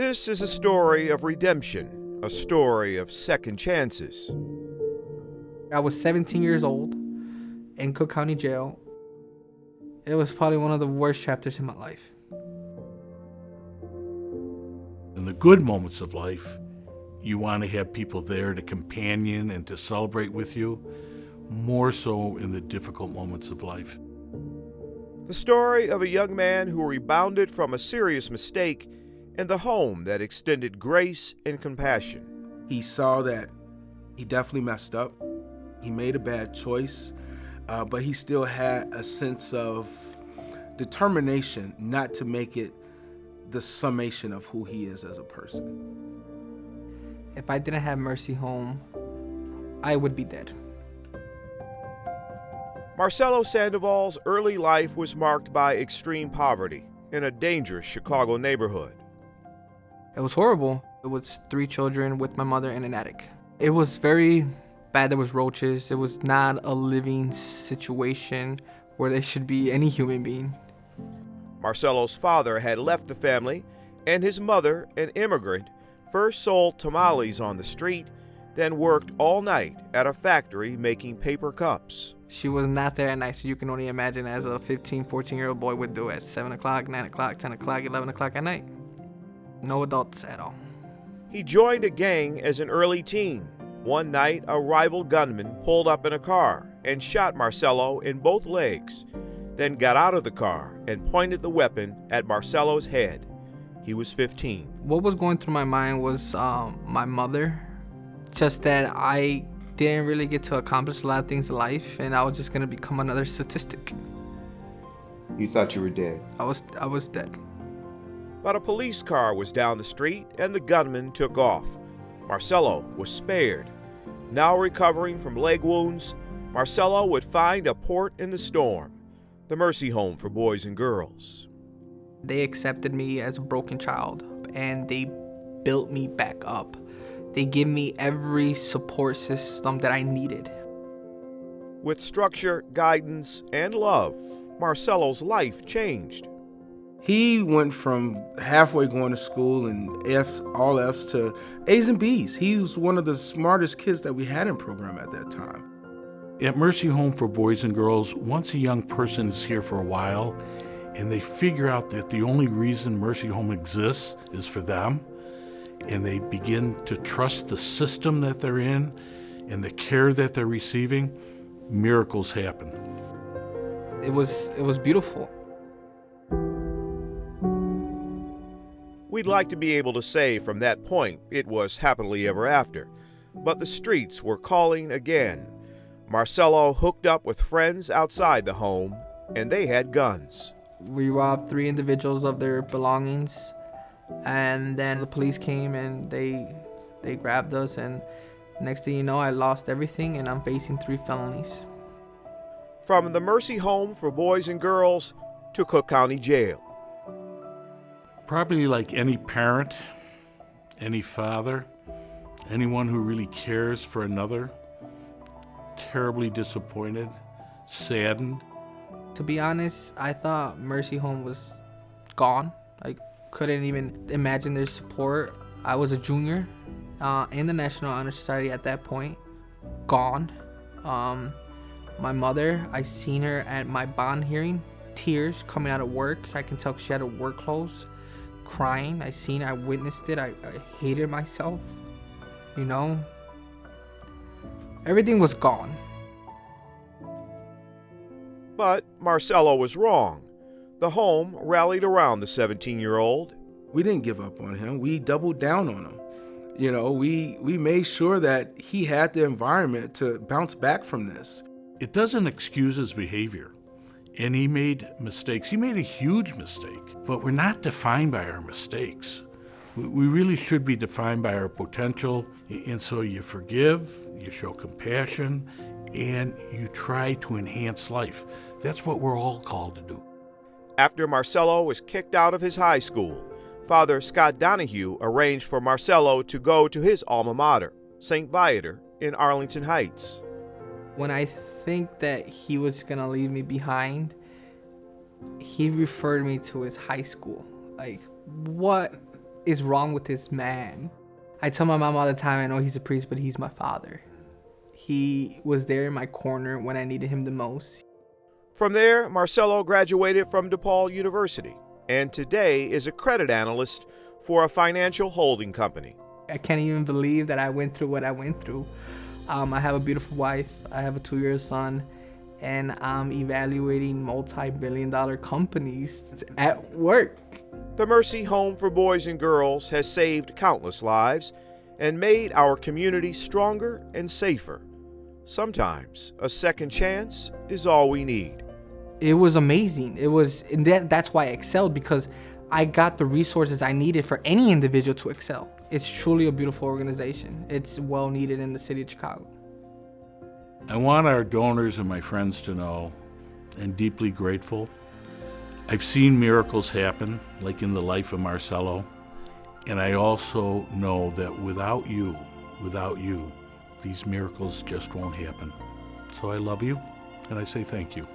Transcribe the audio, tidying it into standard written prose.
This is a story of redemption, a story of second chances. I was 17 years old in Cook County Jail. It was probably one of the worst chapters in my life. In the good moments of life, you want to have people there to companion and to celebrate with you, more so in the difficult moments of life. The story of a young man who rebounded from a serious mistake in the home that extended grace and compassion. He saw that he definitely messed up. He made a bad choice, but he still had a sense of determination not to make it the summation of who he is as a person. If I didn't have Mercy Home, I would be dead. Marcelo Sandoval's early life was marked by extreme poverty in a dangerous Chicago neighborhood. It was horrible. It was 3 children with my mother in an attic. It was very bad. There was roaches. It was not a living situation where there should be any human being. Marcelo's father had left the family, and his mother, an immigrant, first sold tamales on the street, then worked all night at a factory making paper cups. She was not there at night, so you can only imagine as a 15, 14-year-old boy would do at 7 o'clock, 9 o'clock, 10 o'clock, 11 o'clock at night. No adults at all. He joined a gang as an early teen. One night, a rival gunman pulled up in a car and shot Marcelo in both legs, then got out of the car and pointed the weapon at Marcelo's head. He was 15. What was going through my mind was my mother, just that I didn't really get to accomplish a lot of things in life, and I was just going to become another statistic. You thought you were dead? I was dead. But a police car was down the street and the gunman took off. Marcelo was spared. Now recovering from leg wounds, Marcelo would find a port in the storm, the Mercy Home for Boys and Girls. They accepted me as a broken child, and they built me back up. They gave me every support system that I needed. With structure, guidance, and love, Marcelo's life changed. He went from halfway going to school and F's, all F's, to A's and B's. He was one of the smartest kids that we had in program at that time. At Mercy Home for Boys and Girls, once a young person is here for a while and they figure out that the only reason Mercy Home exists is for them, and they begin to trust the system that they're in and the care that they're receiving, miracles happen. It was beautiful. We'd like to be able to say from that point it was happily ever after, but the streets were calling again. Marcelo hooked up with friends outside the home, and they had guns. We robbed 3 individuals of their belongings, and then the police came and they grabbed us, and next thing you know, I lost everything and I'm facing 3 felonies. From the Mercy Home for Boys and Girls to Cook County Jail. Probably like any parent, any father, anyone who really cares for another, terribly disappointed, saddened. To be honest, I thought Mercy Home was gone. I couldn't even imagine their support. I was a junior in the National Honor Society at that point. Gone. My mother, I seen her at my bond hearing, tears coming out of work. I can tell she had her work clothes, crying. I witnessed it. I hated myself. You know? Everything was gone. But Marcelo was wrong. The home rallied around the 17-year-old. We didn't give up on him. We doubled down on him. You know, we made sure that he had the environment to bounce back from this. It doesn't excuse his behavior. And he made mistakes. He made a huge mistake. But we're not defined by our mistakes. We really should be defined by our potential. And so you forgive, you show compassion, and you try to enhance life. That's what we're all called to do. After Marcelo was kicked out of his high school, Father Scott Donahue arranged for Marcelo to go to his alma mater, St. Viator, in Arlington Heights. When I think that he was going to leave me behind, he referred me to his high school. Like, what is wrong with this man? I tell my mom all the time, I know he's a priest, but he's my father. He was there in my corner when I needed him the most. From there, Marcelo graduated from DePaul University and today is a credit analyst for a financial holding company. I can't even believe that I went through what I went through. I have a beautiful wife, I have a 2-year son, and I'm evaluating multi-billion-dollar companies at work. The Mercy Home for Boys and Girls has saved countless lives and made our community stronger and safer. Sometimes a second chance is all we need. It was amazing. And that's why I excelled, because I got the resources I needed for any individual to excel. It's truly a beautiful organization. It's well needed in the city of Chicago. I want our donors and my friends to know, and deeply grateful, I've seen miracles happen, like in the life of Marcelo, and I also know that without you, these miracles just won't happen. So I love you, and I say thank you.